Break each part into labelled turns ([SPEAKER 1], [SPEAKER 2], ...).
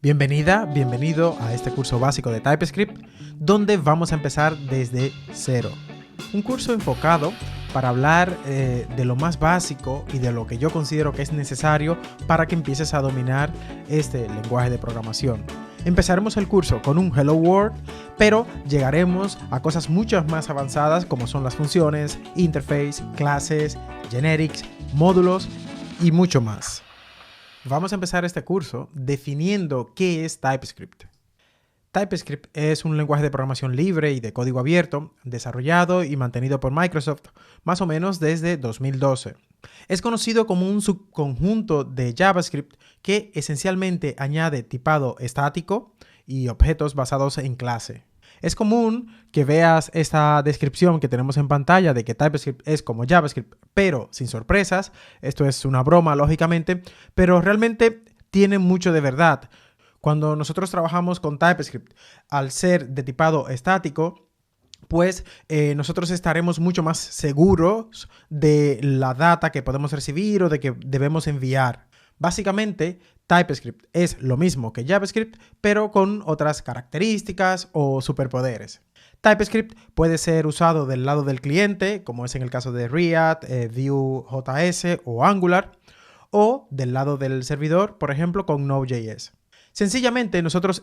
[SPEAKER 1] Bienvenida, bienvenido a este curso básico de TypeScript, donde vamos a empezar desde cero. Un curso enfocado para hablar de lo más básico y de lo que yo considero que es necesario para que empieces a dominar este lenguaje de programación. Empezaremos el curso con un Hello World, pero llegaremos a cosas mucho más avanzadas como son las funciones, interface, clases, generics, módulos y mucho más. Vamos a empezar este curso definiendo qué es TypeScript. TypeScript es un lenguaje de programación libre y de código abierto, desarrollado y mantenido por Microsoft más o menos desde 2012. Es conocido como un subconjunto de JavaScript que esencialmente añade tipado estático y objetos basados en clase. Es común que veas esta descripción que tenemos en pantalla de que TypeScript es como JavaScript, pero sin sorpresas. Esto es una broma, lógicamente, pero realmente tiene mucho de verdad. Cuando nosotros trabajamos con TypeScript, al ser de tipado estático, pues nosotros estaremos mucho más seguros de la data que podemos recibir o de que debemos enviar. Básicamente, TypeScript es lo mismo que JavaScript, pero con otras características o superpoderes. TypeScript puede ser usado del lado del cliente, como es en el caso de React, Vue.js o Angular, o del lado del servidor, por ejemplo, con Node.js. Sencillamente, nosotros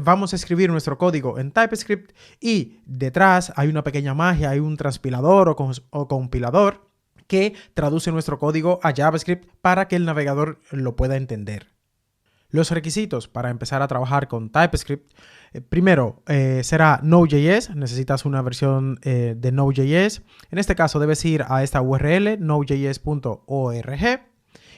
[SPEAKER 1] vamos a escribir nuestro código en TypeScript y detrás hay una pequeña magia, hay un transpilador o compilador que traduce nuestro código a JavaScript para que el navegador lo pueda entender. Los requisitos para empezar a trabajar con TypeScript, primero será Node.js, necesitas una versión de Node.js. En este caso debes ir a esta URL, nodejs.org,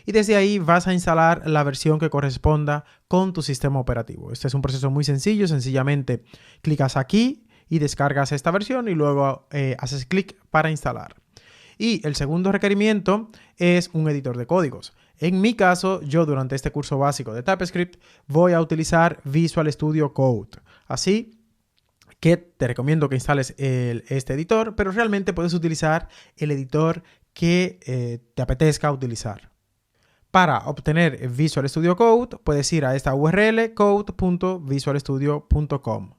[SPEAKER 1] y desde ahí vas a instalar la versión que corresponda con tu sistema operativo. Este es un proceso muy sencillo, sencillamente clicas aquí y descargas esta versión y luego haces clic para instalar. Y el segundo requerimiento es un editor de códigos. En mi caso, yo durante este curso básico de TypeScript voy a utilizar Visual Studio Code. Así que te recomiendo que instales este editor, pero realmente puedes utilizar el editor que te apetezca utilizar. Para obtener Visual Studio Code, puedes ir a esta URL code.visualstudio.com.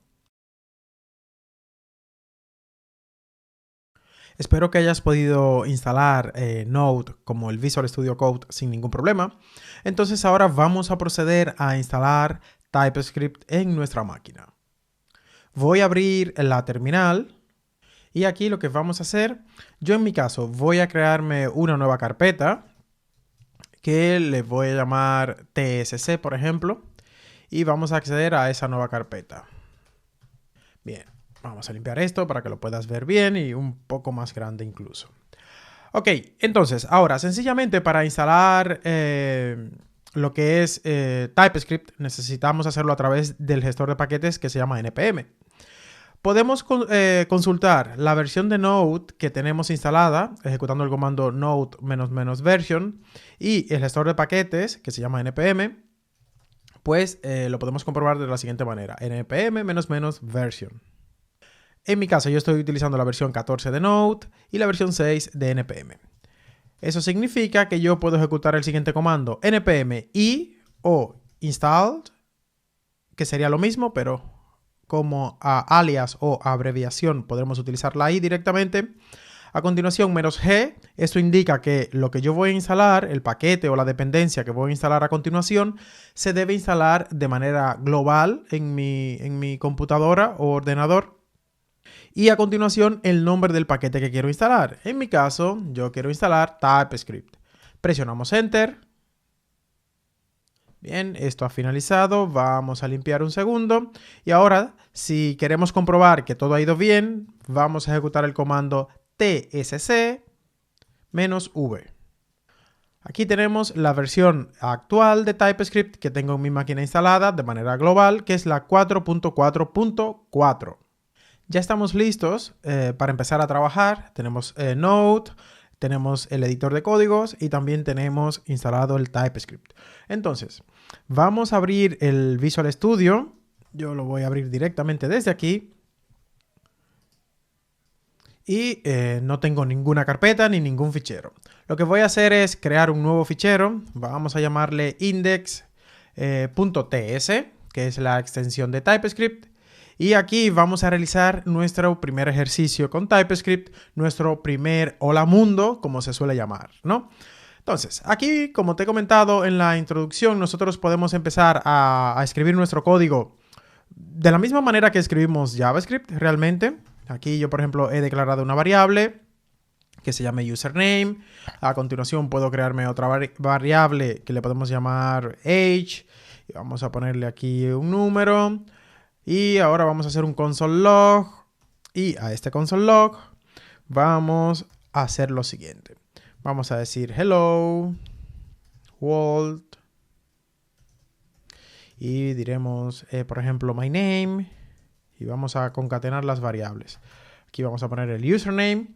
[SPEAKER 1] Espero que hayas podido instalar Node como el Visual Studio Code sin ningún problema. Entonces ahora vamos a proceder a instalar TypeScript en nuestra máquina. Voy a abrir la terminal y aquí lo que vamos a hacer, yo en mi caso voy a crearme una nueva carpeta que le voy a llamar TSC, por ejemplo, y vamos a acceder a esa nueva carpeta. Bien. Vamos a limpiar esto para que lo puedas ver bien y un poco más grande incluso. Ok, entonces, ahora, sencillamente para instalar lo que es TypeScript, necesitamos hacerlo a través del gestor de paquetes que se llama npm. Podemos consultar la versión de Node que tenemos instalada, ejecutando el comando node --version, y el gestor de paquetes que se llama npm, pues lo podemos comprobar de la siguiente manera, npm --version. En mi caso, yo estoy utilizando la versión 14 de Node y la versión 6 de npm. Eso significa que yo puedo ejecutar el siguiente comando, npm i o installed, que sería lo mismo, pero como alias o abreviación podremos utilizar la i directamente. A continuación, "-g", esto indica que lo que yo voy a instalar, el paquete o la dependencia que voy a instalar a continuación, se debe instalar de manera global en mi computadora o ordenador. Y a continuación, el nombre del paquete que quiero instalar. En mi caso, yo quiero instalar TypeScript. Presionamos Enter. Bien, esto ha finalizado. Vamos a limpiar un segundo. Y ahora, si queremos comprobar que todo ha ido bien, vamos a ejecutar el comando tsc-v. Aquí tenemos la versión actual de TypeScript que tengo en mi máquina instalada de manera global, que es la 4.4.4. Ya estamos listos para empezar a trabajar. Tenemos Node, tenemos el editor de códigos y también tenemos instalado el TypeScript. Entonces, vamos a abrir el Visual Studio. Yo lo voy a abrir directamente desde aquí. Y no tengo ninguna carpeta ni ningún fichero. Lo que voy a hacer es crear un nuevo fichero. Vamos a llamarle index.ts. que es la extensión de TypeScript. Y aquí vamos a realizar nuestro primer ejercicio con TypeScript, nuestro primer hola mundo, como se suele llamar, ¿no? Entonces, aquí, como te he comentado en la introducción, nosotros podemos empezar a escribir nuestro código de la misma manera que escribimos JavaScript realmente. Aquí yo, por ejemplo, he declarado una variable que se llame username. A continuación puedo crearme otra variable que le podemos llamar age. Y vamos a ponerle aquí un número. Y ahora vamos a hacer un console log. Y a este console log vamos a hacer lo siguiente. Vamos a decir hello world. Y diremos, por ejemplo, my name. Y vamos a concatenar las variables. Aquí vamos a poner el username.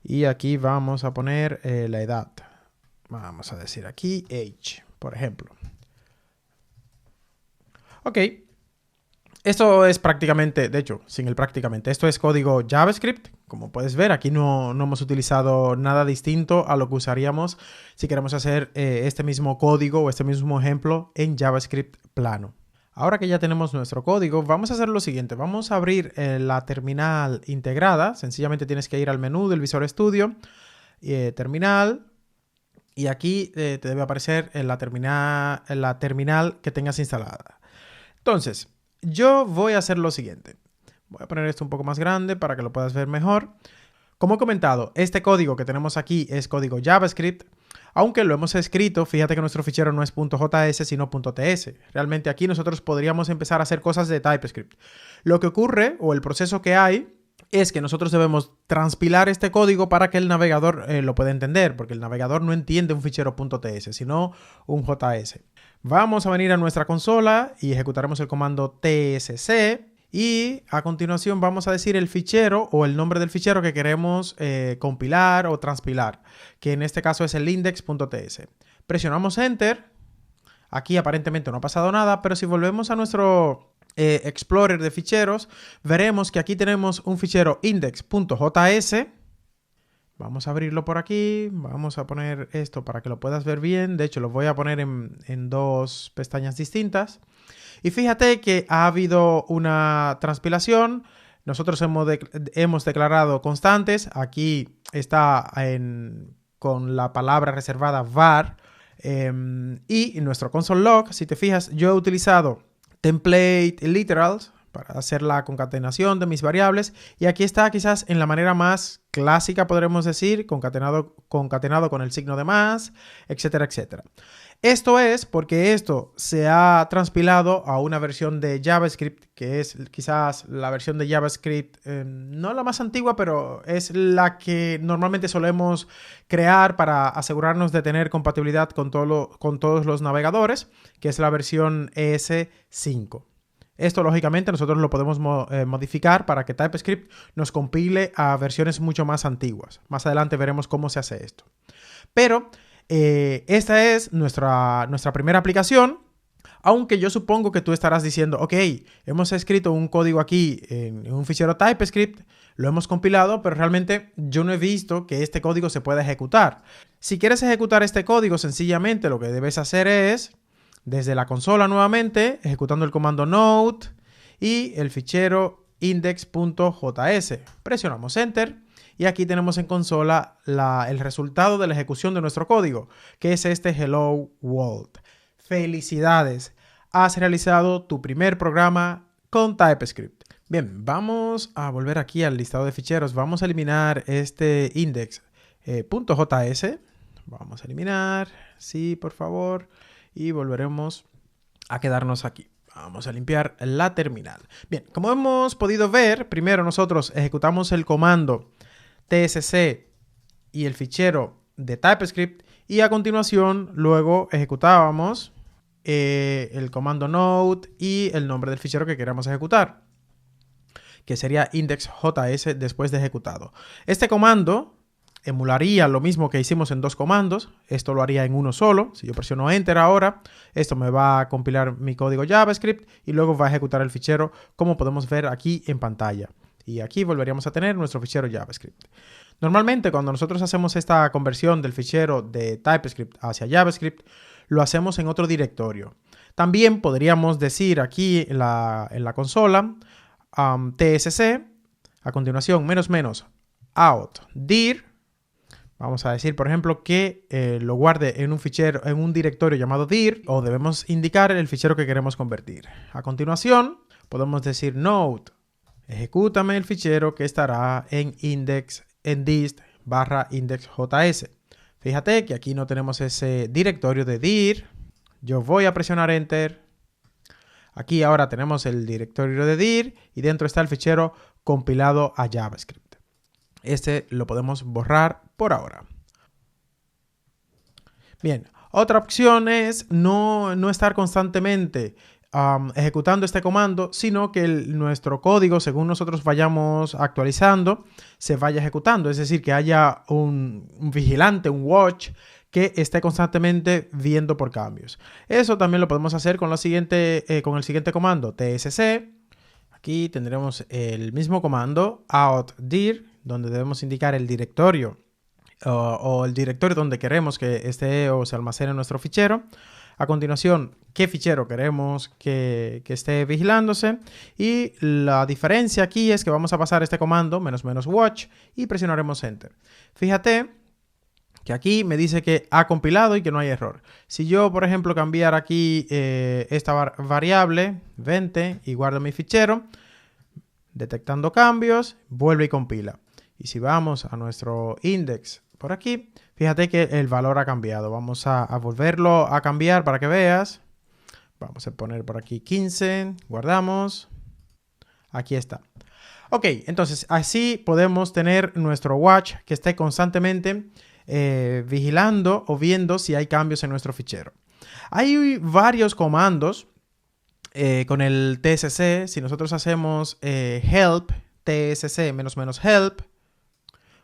[SPEAKER 1] Y aquí vamos a poner la edad. Vamos a decir aquí age, por ejemplo. Ok. Esto es prácticamente, de hecho, sin el prácticamente, esto es código JavaScript. Como puedes ver, aquí no hemos utilizado nada distinto a lo que usaríamos si queremos hacer este mismo código o este mismo ejemplo en JavaScript plano. Ahora que ya tenemos nuestro código, vamos a hacer lo siguiente. Vamos a abrir la terminal integrada. Sencillamente tienes que ir al menú del Visual Studio, terminal, y aquí te debe aparecer la terminal que tengas instalada. Entonces, yo voy a hacer lo siguiente. Voy a poner esto un poco más grande para que lo puedas ver mejor. Como he comentado, este código que tenemos aquí es código JavaScript. Aunque lo hemos escrito, fíjate que nuestro fichero no es .js sino .ts. Realmente aquí nosotros podríamos empezar a hacer cosas de TypeScript. Lo que ocurre, o el proceso que hay, es que nosotros debemos transpilar este código para que el navegador lo pueda entender, porque el navegador no entiende un fichero .ts, sino un JS. Vamos a venir a nuestra consola y ejecutaremos el comando tsc. Y a continuación vamos a decir el fichero o el nombre del fichero que queremos compilar o transpilar, que en este caso es el index.ts. Presionamos Enter. Aquí aparentemente no ha pasado nada, pero si volvemos a nuestro Explorer de ficheros, veremos que aquí tenemos un fichero index.js. Vamos a abrirlo por aquí. Vamos a poner esto para que lo puedas ver bien. De hecho, lo voy a poner en dos pestañas distintas. Y fíjate que ha habido una transpilación. Nosotros hemos declarado constantes. Aquí está con la palabra reservada var. Y en nuestro console log, si te fijas, yo he utilizado template literals para hacer la concatenación de mis variables. Y aquí está quizás en la manera más clásica, podremos decir, concatenado con el signo de más, etcétera, etcétera. Esto es porque esto se ha transpilado a una versión de JavaScript, que es quizás la versión de JavaScript, no la más antigua, pero es la que normalmente solemos crear para asegurarnos de tener compatibilidad con todos los navegadores, que es la versión ES5. Esto, lógicamente, nosotros lo podemos modificar para que TypeScript nos compile a versiones mucho más antiguas. Más adelante veremos cómo se hace esto. Pero esta es nuestra primera aplicación, aunque yo supongo que tú estarás diciendo, ok, hemos escrito un código aquí en un fichero TypeScript, lo hemos compilado, pero realmente yo no he visto que este código se pueda ejecutar. Si quieres ejecutar este código, sencillamente lo que debes hacer es, desde la consola nuevamente, ejecutando el comando node y el fichero index.js. Presionamos Enter. Y aquí tenemos en consola el resultado de la ejecución de nuestro código, que es este Hello World. ¡Felicidades! Has realizado tu primer programa con TypeScript. Bien, vamos a volver aquí al listado de ficheros. Vamos a eliminar este index.js. Vamos a eliminar, sí, por favor. Y volveremos a quedarnos aquí. Vamos a limpiar la terminal. Bien, como hemos podido ver, primero nosotros ejecutamos el comando tsc y el fichero de TypeScript y a continuación luego ejecutábamos el comando node y el nombre del fichero que queramos ejecutar, que sería index.js después de ejecutado. Este comando emularía lo mismo que hicimos en dos comandos. Esto lo haría en uno solo. Si yo presiono Enter ahora, esto me va a compilar mi código JavaScript y luego va a ejecutar el fichero, como podemos ver aquí en pantalla. Y aquí volveríamos a tener nuestro fichero JavaScript. Normalmente cuando nosotros hacemos esta conversión del fichero de TypeScript hacia JavaScript, lo hacemos en otro directorio. También podríamos decir aquí en la consola tsc, a continuación out dir. Vamos a decir, por ejemplo, que lo guarde en un fichero, en un directorio llamado dir, o debemos indicar el fichero que queremos convertir. A continuación, podemos decir node, ejecútame el fichero que estará en dist/indexjs. Fíjate que aquí no tenemos ese directorio de dir. Yo voy a presionar enter. Aquí ahora tenemos el directorio de dir y dentro está el fichero compilado a JavaScript. Este lo podemos borrar por ahora. Bien, otra opción es no estar constantemente ejecutando este comando, sino que nuestro código, según nosotros vayamos actualizando, se vaya ejecutando. Es decir, que haya un vigilante, un watch, que esté constantemente viendo por cambios. Eso también lo podemos hacer con el siguiente comando, tsc. Aquí tendremos el mismo comando, out dir, donde debemos indicar el directorio o el directorio donde queremos que esté o se almacene nuestro fichero. A continuación, qué fichero queremos que esté vigilándose. Y la diferencia aquí es que vamos a pasar este comando, --watch, y presionaremos enter. Fíjate que aquí me dice que ha compilado y que no hay error. Si yo, por ejemplo, cambiar aquí esta variable 20 y guardo mi fichero, detectando cambios, vuelve y compila. Y si vamos a nuestro index por aquí, fíjate que el valor ha cambiado. Vamos a volverlo a cambiar para que veas. Vamos a poner por aquí 15, guardamos. Aquí está. Ok, entonces así podemos tener nuestro watch que esté constantemente vigilando o viendo si hay cambios en nuestro fichero. Hay varios comandos con el tsc. Si nosotros hacemos help, tsc --help,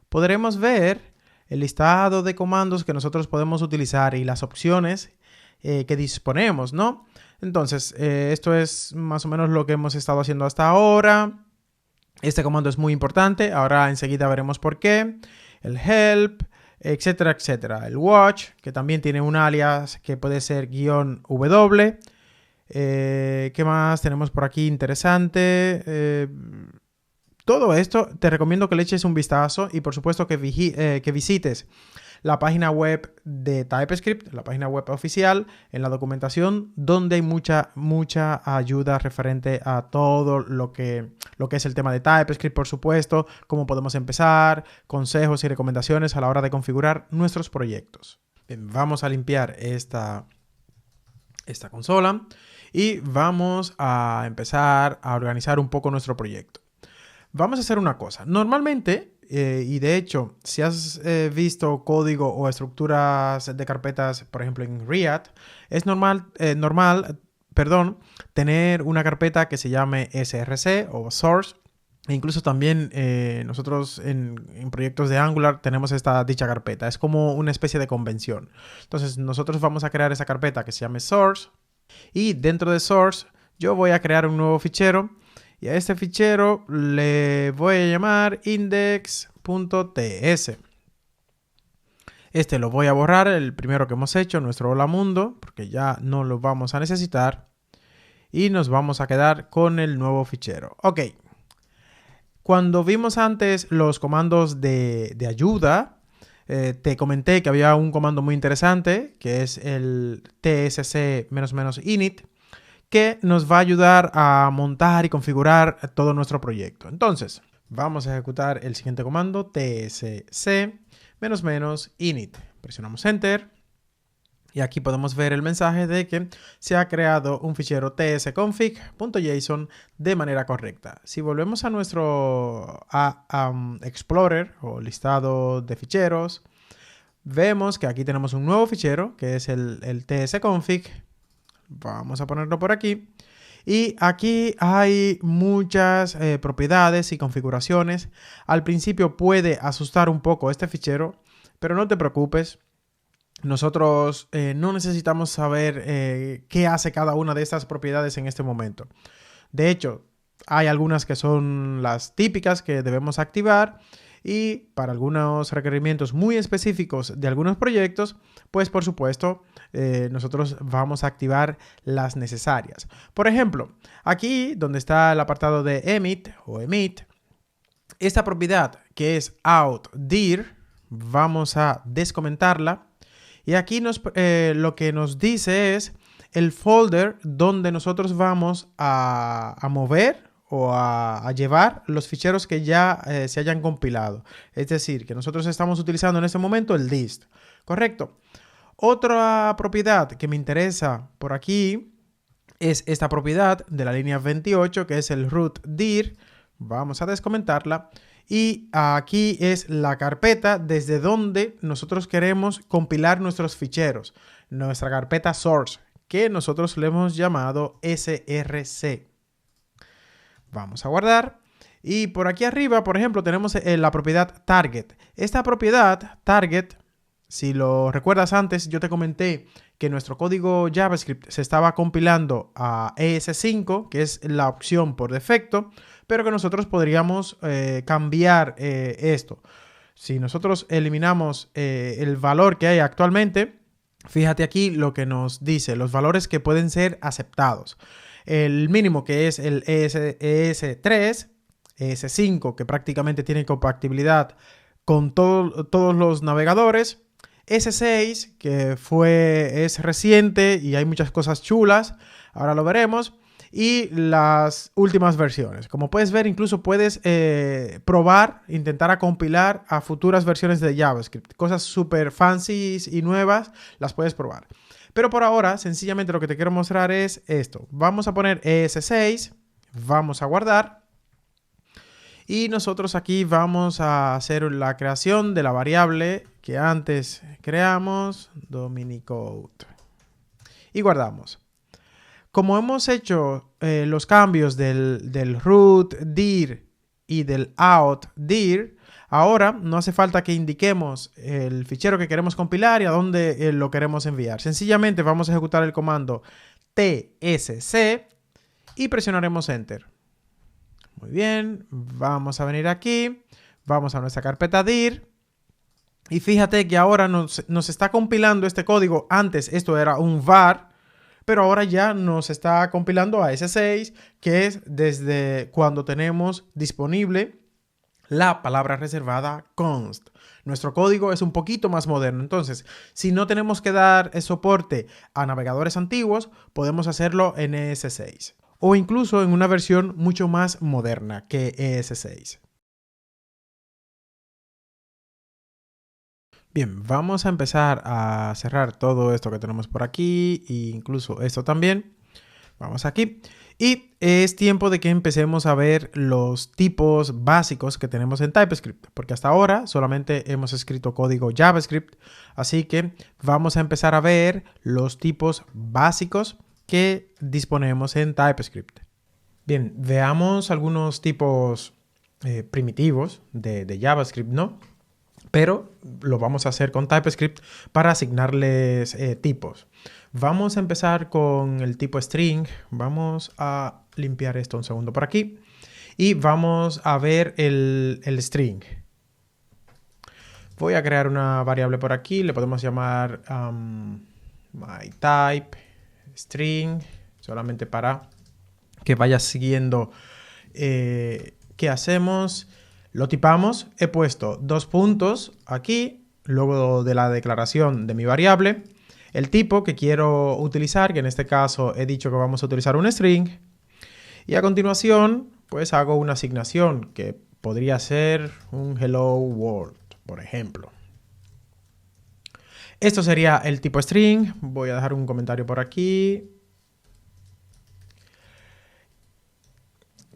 [SPEAKER 1] podremos ver el listado de comandos que nosotros podemos utilizar y las opciones que disponemos, ¿no? Entonces, esto es más o menos lo que hemos estado haciendo hasta ahora. Este comando es muy importante. Ahora enseguida veremos por qué. El help, etcétera, etcétera. El watch, que también tiene un alias que puede ser -w. ¿Qué más tenemos por aquí interesante? Todo esto te recomiendo que le eches un vistazo y por supuesto que visites la página web de TypeScript, la página web oficial, en la documentación, donde hay mucha ayuda referente a todo lo que es el tema de TypeScript, por supuesto, cómo podemos empezar, consejos y recomendaciones a la hora de configurar nuestros proyectos. Bien, vamos a limpiar esta consola y vamos a empezar a organizar un poco nuestro proyecto. Vamos a hacer una cosa. Normalmente, y de hecho, si has visto código o estructuras de carpetas, por ejemplo en React, es normal, tener una carpeta que se llame src o source. E incluso también nosotros en proyectos de Angular tenemos dicha carpeta. Es como una especie de convención. Entonces nosotros vamos a crear esa carpeta que se llame source. Y dentro de source yo voy a crear un nuevo fichero. Y a este fichero le voy a llamar index.ts. Este lo voy a borrar, el primero que hemos hecho, nuestro hola mundo, porque ya no lo vamos a necesitar. Y nos vamos a quedar con el nuevo fichero. Ok. Cuando vimos antes los comandos de ayuda, te comenté que había un comando muy interesante, que es el tsc --init, que nos va a ayudar a montar y configurar todo nuestro proyecto. Entonces, vamos a ejecutar el siguiente comando, tsc --init. Presionamos enter y aquí podemos ver el mensaje de que se ha creado un fichero tsconfig.json de manera correcta. Si volvemos a nuestro Explorer o listado de ficheros, vemos que aquí tenemos un nuevo fichero que es el tsconfig. Vamos a ponerlo por aquí. Y aquí hay muchas propiedades y configuraciones. Al principio puede asustar un poco este fichero, pero no te preocupes. Nosotros no necesitamos saber qué hace cada una de estas propiedades en este momento. De hecho, hay algunas que son las típicas que debemos activar Y para algunos requerimientos muy específicos de algunos proyectos, pues por supuesto, nosotros vamos a activar las necesarias. Por ejemplo, aquí donde está el apartado de emit o emit, esta propiedad que es outDir, vamos a descomentarla. Y aquí lo que nos dice es el folder donde nosotros vamos a mover o a llevar los ficheros que ya se hayan compilado. Es decir, que nosotros estamos utilizando en este momento el dist. ¿Correcto? Otra propiedad que me interesa por aquí es esta propiedad de la línea 28, que es el rootdir. Vamos a descomentarla. Y aquí es la carpeta desde donde nosotros queremos compilar nuestros ficheros. Nuestra carpeta source, que nosotros le hemos llamado src. Vamos a guardar. Y por aquí arriba, por ejemplo, tenemos la propiedad target. Esta propiedad target, si lo recuerdas antes, yo te comenté que nuestro código JavaScript se estaba compilando a ES5, que es la opción por defecto, pero que nosotros podríamos cambiar esto. Si nosotros eliminamos el valor que hay actualmente, fíjate aquí lo que nos dice, los valores que pueden ser aceptados. El mínimo, que es el ES3, ES5, que prácticamente tiene compatibilidad con todos los navegadores, S6, que es reciente y hay muchas cosas chulas, ahora lo veremos, y las últimas versiones. Como puedes ver, incluso puedes intentar compilar a futuras versiones de JavaScript. Cosas súper fancy y nuevas, las puedes probar. Pero por ahora, sencillamente lo que te quiero mostrar es esto. Vamos a poner ES6, vamos a guardar. Y nosotros aquí vamos a hacer la creación de la variable que antes creamos, Dominicode. Y guardamos. Como hemos hecho los cambios del rootdir y del outdir, ahora no hace falta que indiquemos el fichero que queremos compilar y a dónde lo queremos enviar. Sencillamente vamos a ejecutar el comando tsc y presionaremos Enter. Muy bien, vamos a venir aquí, vamos a nuestra carpeta dir y fíjate que ahora nos está compilando este código. Antes esto era un var, pero ahora ya nos está compilando a S6, que es desde cuando tenemos disponible la palabra reservada const. Nuestro código es un poquito más moderno, entonces si no tenemos que dar soporte a navegadores antiguos, podemos hacerlo en ES6. O incluso en una versión mucho más moderna que ES6. Bien, vamos a empezar a cerrar todo esto que tenemos por aquí e incluso esto también. Vamos aquí. Y es tiempo de que empecemos a ver los tipos básicos que tenemos en TypeScript, porque hasta ahora solamente hemos escrito código JavaScript, así que vamos a empezar a ver los tipos básicos que disponemos en TypeScript. Bien, veamos algunos tipos primitivos de JavaScript, ¿no? Pero lo vamos a hacer con TypeScript para asignarles tipos. Vamos a empezar con el tipo string. Vamos a limpiar esto un segundo por aquí. Y vamos a ver el string. Voy a crear una variable por aquí. Le podemos llamar myType string, solamente para que vaya siguiendo qué hacemos. Lo tipamos, he puesto 2 puntos aquí, luego de la declaración de mi variable, el tipo que quiero utilizar, que en este caso he dicho que vamos a utilizar un string, y a continuación pues hago una asignación que podría ser un hello world, por ejemplo. Esto sería el tipo string. Voy a dejar un comentario por aquí.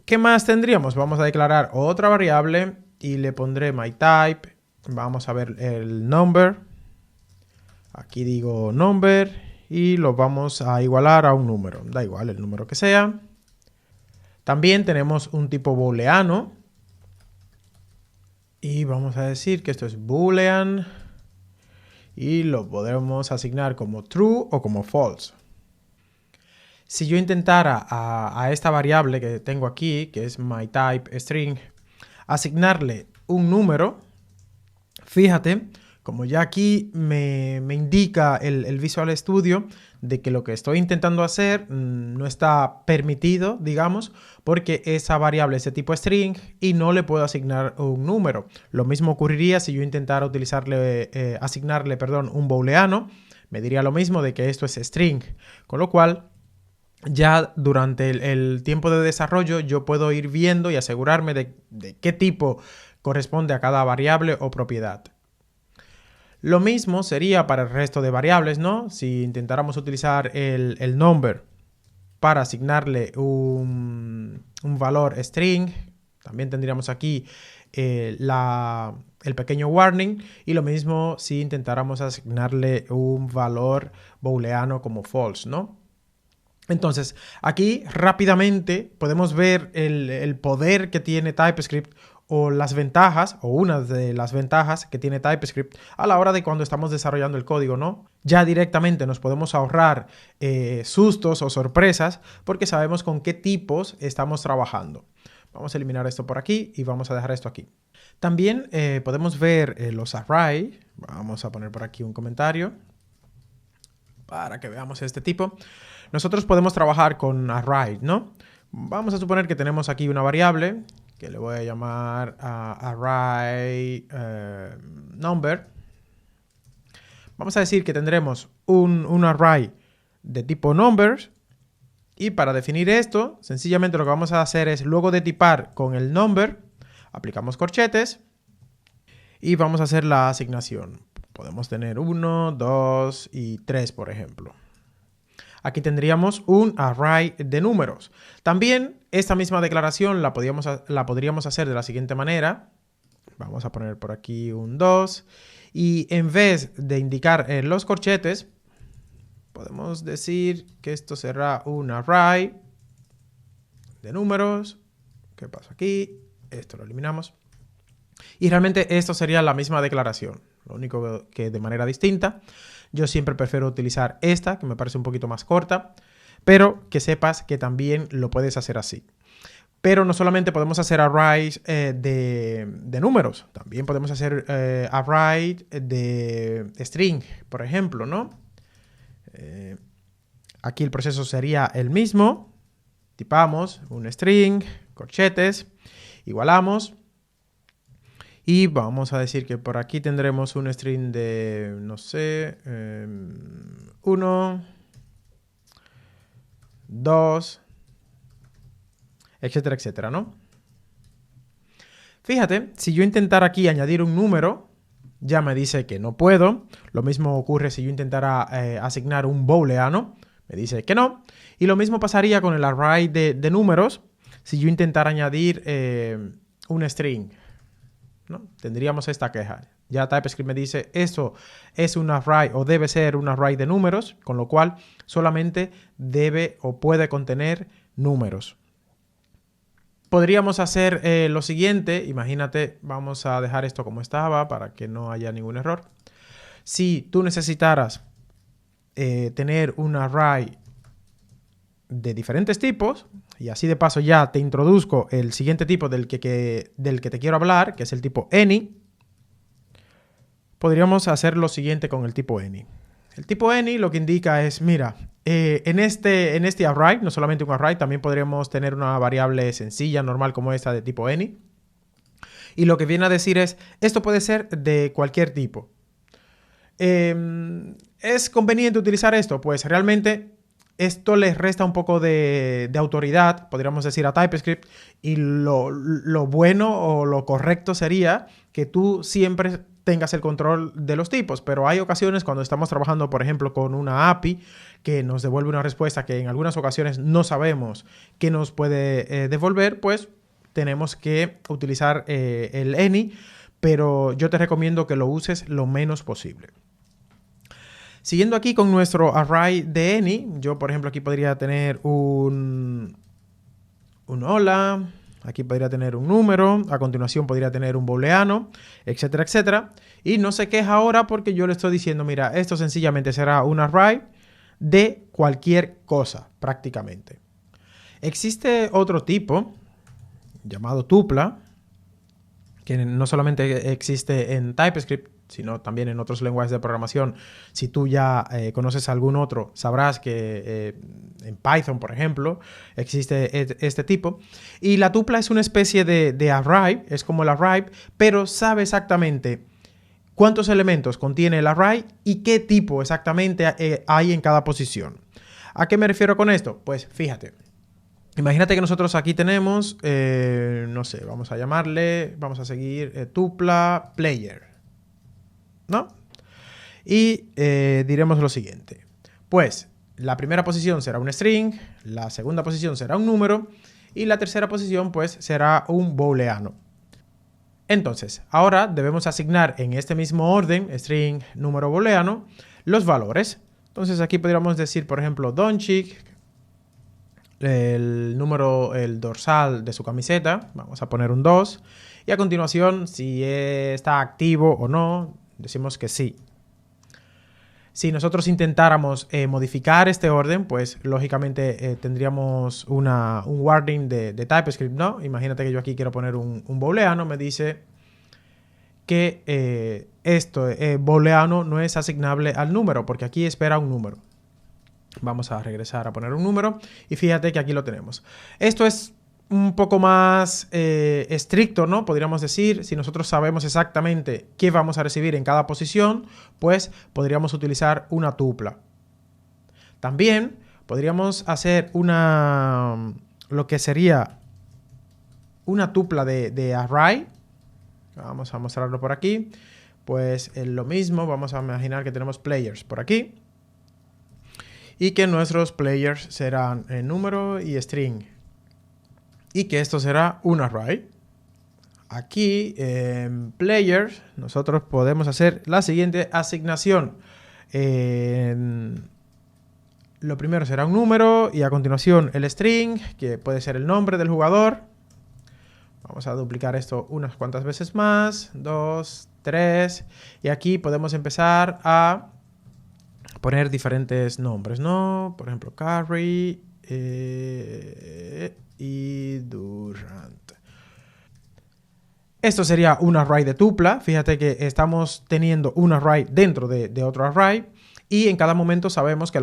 [SPEAKER 1] ¿Qué más tendríamos? Vamos a declarar otra variable y le pondré myType. Vamos a ver el number. Aquí digo number y lo vamos a igualar a un número. Da igual el número que sea. También tenemos un tipo booleano. Y vamos a decir que esto es boolean. Y lo podremos asignar como true o como false. Si yo intentara a esta variable que tengo aquí, que es myType string, asignarle un número, fíjate, como ya aquí me indica el Visual Studio de que lo que estoy intentando hacer no está permitido, digamos, porque esa variable es de tipo string y no le puedo asignar un número. Lo mismo ocurriría si yo intentara asignarle un booleano, me diría lo mismo de que esto es string, con lo cual ya durante el tiempo de desarrollo yo puedo ir viendo y asegurarme de qué tipo corresponde a cada variable o propiedad. Lo mismo sería para el resto de variables, ¿no? Si intentáramos utilizar el number para asignarle un valor string, también tendríamos aquí el pequeño warning, y lo mismo si intentáramos asignarle un valor booleano como false, ¿no? Entonces, aquí rápidamente podemos ver el poder que tiene TypeScript o las ventajas, o una de las ventajas que tiene TypeScript a la hora de cuando estamos desarrollando el código, ¿no? Ya directamente nos podemos ahorrar sustos o sorpresas porque sabemos con qué tipos estamos trabajando. Vamos a eliminar esto por aquí y vamos a dejar esto aquí. También podemos ver los array. Vamos a poner por aquí un comentario para que veamos este tipo. Nosotros podemos trabajar con array, ¿no? Vamos a suponer que tenemos aquí una variable que le voy a llamar array number. Vamos a decir que tendremos un array de tipo numbers, y para definir esto, sencillamente lo que vamos a hacer es, luego de tipar con el number, aplicamos corchetes y vamos a hacer la asignación. Podemos tener 1, 2 y 3, por ejemplo. Aquí tendríamos un array de números. También esta misma declaración la podríamos hacer de la siguiente manera. Vamos a poner por aquí un 2. Y en vez de indicar los corchetes, podemos decir que esto será un array de números. ¿Qué pasa aquí? Esto lo eliminamos. Y realmente esto sería la misma declaración. Lo único que de manera distinta. Yo siempre prefiero utilizar esta, que me parece un poquito más corta, pero que sepas que también lo puedes hacer así. Pero no solamente podemos hacer arrays de números, también podemos hacer array de string, por ejemplo, ¿no? Aquí el proceso sería el mismo. Tipamos un string, corchetes, igualamos. Y vamos a decir que por aquí tendremos un string de, no sé, 1, 2, etcétera, etcétera, ¿no? Fíjate, si yo intentara aquí añadir un número, ya me dice que no puedo. Lo mismo ocurre si yo intentara asignar un booleano, me dice que no. Y lo mismo pasaría con el array de números si yo intentara añadir un string, ¿no? Tendríamos esta queja. Ya TypeScript me dice esto es un array o debe ser un array de números, con lo cual solamente debe o puede contener números. Podríamos hacer lo siguiente. Imagínate, vamos a dejar esto como estaba para que no haya ningún error. Si tú necesitaras tener un array de diferentes tipos, y así de paso ya te introduzco el siguiente tipo del que te quiero hablar, que es el tipo any. Podríamos hacer lo siguiente con el tipo any. El tipo any lo que indica es, mira, en este array, no solamente un array, también podríamos tener una variable sencilla, normal como esta de tipo any. Y lo que viene a decir es, esto puede ser de cualquier tipo. ¿Es conveniente utilizar esto? Pues realmente esto les resta un poco de autoridad, podríamos decir, a TypeScript, y lo bueno o lo correcto sería que tú siempre tengas el control de los tipos, pero hay ocasiones cuando estamos trabajando, por ejemplo, con una API que nos devuelve una respuesta que en algunas ocasiones no sabemos qué nos puede devolver, pues tenemos que utilizar el any, pero yo te recomiendo que lo uses lo menos posible. Siguiendo aquí con nuestro array de any, yo por ejemplo aquí podría tener un hola, aquí podría tener un número, a continuación podría tener un booleano, etcétera, etcétera. Y no se queja ahora porque yo le estoy diciendo, mira, esto sencillamente será un array de cualquier cosa, prácticamente. Existe otro tipo llamado tupla. que no solamente existe en TypeScript, sino también en otros lenguajes de programación. Si tú ya conoces algún otro, sabrás que en Python, por ejemplo, existe este tipo. Y la tupla es una especie de array, es como el array, pero sabe exactamente cuántos elementos contiene el array y qué tipo exactamente hay en cada posición. ¿A qué me refiero con esto? Pues fíjate. Imagínate que nosotros aquí tenemos, no sé, vamos a seguir tupla player, ¿no? Y diremos lo siguiente. Pues la primera posición será un string, la segunda posición será un número y la tercera posición pues será un booleano. Entonces, ahora debemos asignar en este mismo orden, string, número, booleano, los valores. Entonces aquí podríamos decir, por ejemplo, Donchik, el número, el dorsal de su camiseta, vamos a poner un 2, y a continuación, si está activo o no, decimos que sí. Si nosotros intentáramos modificar este orden, pues lógicamente tendríamos un warning de TypeScript, ¿no? Imagínate que yo aquí quiero poner un booleano, me dice que booleano no es asignable al número, porque aquí espera un número. Vamos a regresar a poner un número y fíjate que aquí lo tenemos. Esto es un poco más estricto, ¿no? Podríamos decir, si nosotros sabemos exactamente qué vamos a recibir en cada posición, pues podríamos utilizar una tupla. También podríamos hacer lo que sería una tupla de array. Vamos a mostrarlo por aquí. Pues lo mismo, vamos a imaginar que tenemos players por aquí. Y que nuestros players serán número y string. Y que esto será un array. Aquí en players nosotros podemos hacer la siguiente asignación. Lo primero será un número y a continuación el string, que puede ser el nombre del jugador. Vamos a duplicar esto unas cuantas veces más. 2, 3. Y aquí podemos empezar a poner diferentes nombres, ¿no? Por ejemplo, Carry y Durant. Esto sería un array de tupla. Fíjate que estamos teniendo un array dentro de otro array y en cada momento sabemos que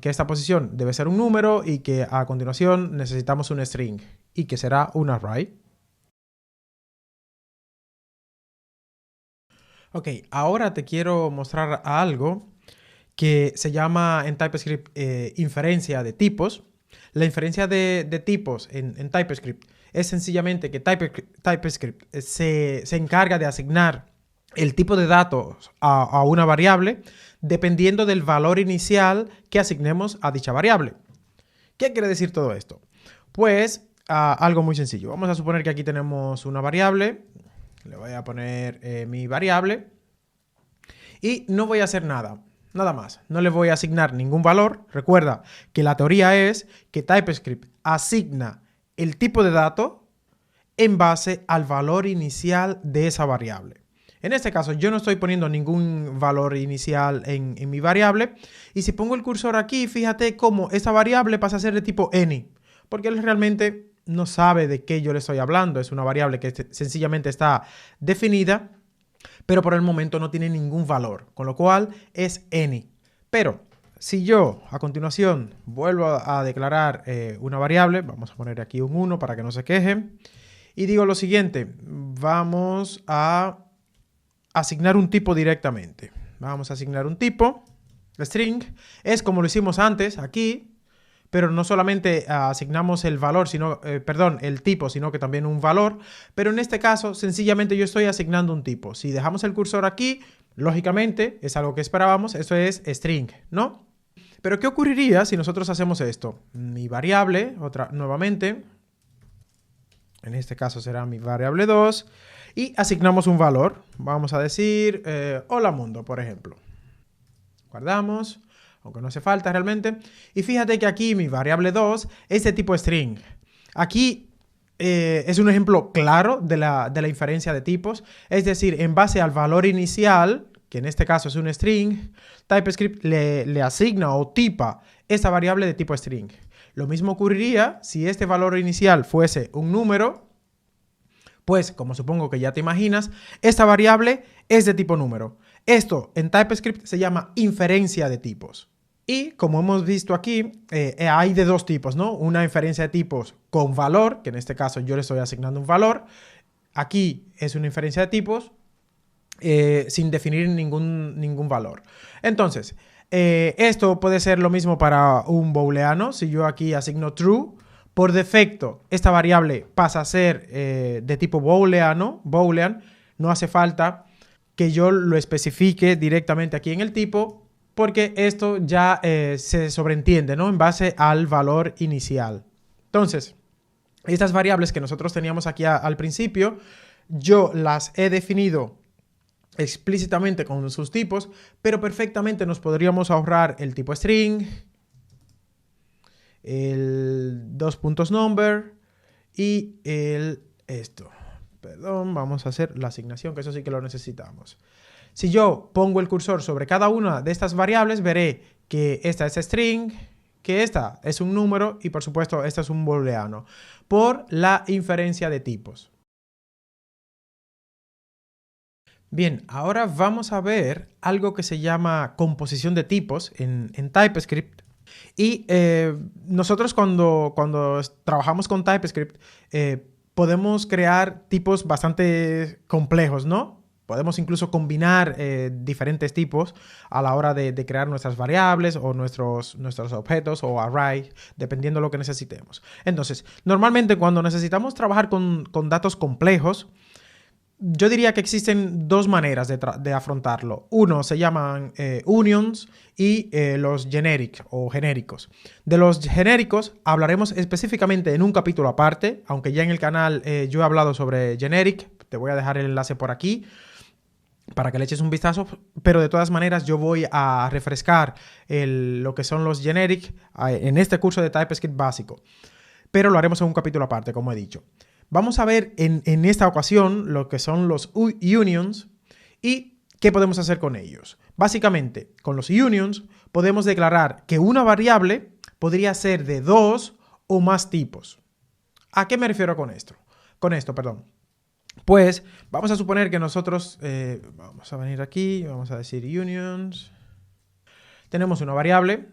[SPEAKER 1] esta posición debe ser un número y que a continuación necesitamos un string y que será un array. Ok, ahora te quiero mostrar algo que se llama en TypeScript inferencia de tipos. La inferencia de tipos en TypeScript es sencillamente que TypeScript se encarga de asignar el tipo de datos a una variable dependiendo del valor inicial que asignemos a dicha variable. ¿Qué quiere decir todo esto? Pues algo muy sencillo. Vamos a suponer que aquí tenemos una variable. Le voy a poner mi variable y no voy a hacer nada más. No le voy a asignar ningún valor. Recuerda que la teoría es que TypeScript asigna el tipo de dato en base al valor inicial de esa variable. En este caso yo no estoy poniendo ningún valor inicial en mi variable y si pongo el cursor aquí, fíjate cómo esta variable pasa a ser de tipo any, porque él realmente no sabe de qué yo le estoy hablando. Es una variable que sencillamente está definida, pero por el momento no tiene ningún valor, con lo cual es any. Pero si yo a continuación vuelvo a declarar una variable, vamos a poner aquí un 1 para que no se queje, y digo lo siguiente, vamos a asignar un tipo directamente. Vamos a asignar un tipo, string, es como lo hicimos antes aquí, pero no solamente asignamos el valor, el tipo, sino que también un valor. Pero en este caso, sencillamente yo estoy asignando un tipo. Si dejamos el cursor aquí, lógicamente, es algo que esperábamos, eso es string, ¿no? Pero ¿qué ocurriría si nosotros hacemos esto? Mi variable, nuevamente, en este caso será mi variable 2, y asignamos un valor. Vamos a decir, hola mundo, por ejemplo. Guardamos, aunque no hace falta realmente. Y fíjate que aquí mi variable 2 es de tipo string. Aquí es un ejemplo claro de la inferencia de tipos. Es decir, en base al valor inicial, que en este caso es un string, TypeScript le asigna o tipa esta variable de tipo string. Lo mismo ocurriría si este valor inicial fuese un número, Pues, como supongo que ya te imaginas, esta variable es de tipo número. Esto en TypeScript se llama inferencia de tipos. Y como hemos visto aquí, hay de dos tipos, ¿no? Una inferencia de tipos con valor, que en este caso yo le estoy asignando un valor. Aquí es una inferencia de tipos sin definir ningún valor. Entonces, esto puede ser lo mismo para un booleano. Si yo aquí asigno true, por defecto esta variable pasa a ser de tipo boolean. No hace falta que yo lo especifique directamente aquí en el tipo, porque esto ya se sobreentiende, ¿no? En base al valor inicial. Entonces, estas variables que nosotros teníamos aquí al principio, yo las he definido explícitamente con sus tipos, pero perfectamente nos podríamos ahorrar el tipo string, el number y vamos a hacer la asignación, que eso sí que lo necesitamos. Si yo pongo el cursor sobre cada una de estas variables, veré que esta es string, que esta es un número y por supuesto esta es un booleano, por la inferencia de tipos. Bien, ahora vamos a ver algo que se llama composición de tipos en TypeScript. Y nosotros cuando trabajamos con TypeScript podemos crear tipos bastante complejos, ¿no? Podemos incluso combinar diferentes tipos a la hora de crear nuestras variables o nuestros objetos o array, dependiendo de lo que necesitemos. Entonces, normalmente cuando necesitamos trabajar con datos complejos, yo diría que existen dos maneras de afrontarlo. Uno se llaman unions y los generic o genéricos. De los genéricos hablaremos específicamente en un capítulo aparte, aunque ya en el canal yo he hablado sobre generic. Te voy a dejar el enlace por aquí para que le eches un vistazo, pero de todas maneras yo voy a refrescar lo que son los generic en este curso de TypeScript básico, pero lo haremos en un capítulo aparte, como he dicho. Vamos a ver en esta ocasión lo que son los unions y qué podemos hacer con ellos. Básicamente, con los unions podemos declarar que una variable podría ser de dos o más tipos. ¿A qué me refiero con esto? Pues vamos a suponer que nosotros, vamos a venir aquí, vamos a decir unions. Tenemos una variable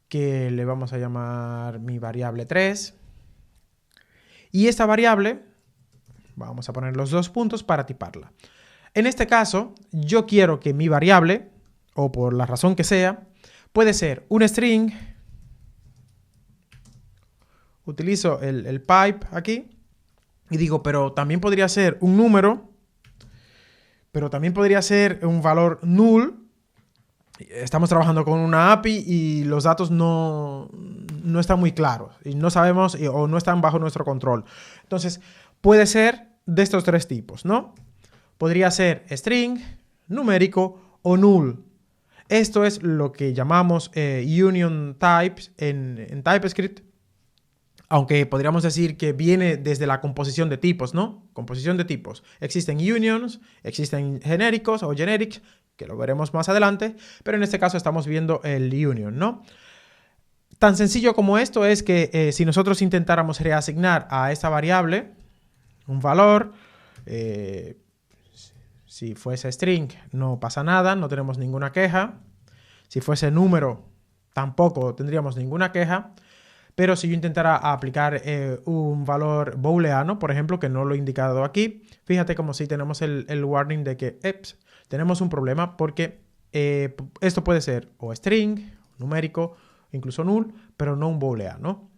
[SPEAKER 1] que le vamos a llamar mi variable 3. Y esta variable, vamos a poner los dos puntos para tiparla. En este caso, yo quiero que mi variable, o por la razón que sea, puede ser un string. Utilizo el pipe aquí y digo, pero también podría ser un número, pero también podría ser un valor null. Estamos trabajando con una API y los datos no están muy claros y no sabemos o no están bajo nuestro control. Entonces, puede ser de estos tres tipos, ¿no? Podría ser string, numérico o null. Esto es lo que llamamos union types en TypeScript, aunque podríamos decir que viene desde la composición de tipos, ¿no? Composición de tipos. Existen unions, existen genéricos o generics, que lo veremos más adelante, pero en este caso estamos viendo el union, ¿no? Tan sencillo como esto es que si nosotros intentáramos reasignar a esta variable un valor, si fuese string no pasa nada, no tenemos ninguna queja. Si fuese número tampoco tendríamos ninguna queja. Pero si yo intentara aplicar un valor booleano, por ejemplo, que no lo he indicado aquí, fíjate como si tenemos el warning de que tenemos un problema porque esto puede ser o string, numérico, incluso null, pero no un booleano.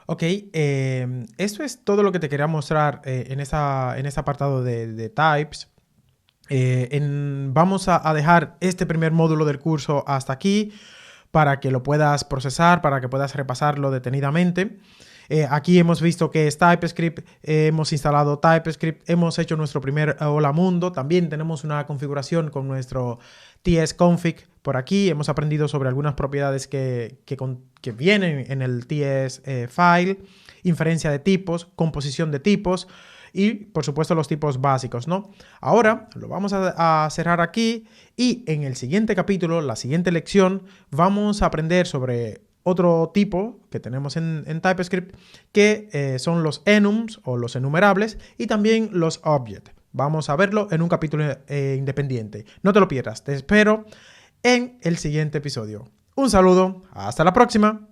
[SPEAKER 1] Ok, esto es todo lo que te quería mostrar en este apartado de types. Vamos a dejar este primer módulo del curso hasta aquí para que lo puedas procesar, para que puedas repasarlo detenidamente. Aquí hemos visto que es TypeScript, hemos instalado TypeScript, hemos hecho nuestro primer hola mundo, también tenemos una configuración con nuestro tsconfig por aquí, hemos aprendido sobre algunas propiedades que vienen en el ts file, inferencia de tipos, composición de tipos y por supuesto los tipos básicos, ¿no? Ahora lo vamos a cerrar aquí y en el siguiente capítulo, la siguiente lección, vamos a aprender sobre otro tipo que tenemos en TypeScript, que son los enums o los enumerables y también los objects. Vamos a verlo en un capítulo independiente. No te lo pierdas, te espero en el siguiente episodio. Un saludo, hasta la próxima.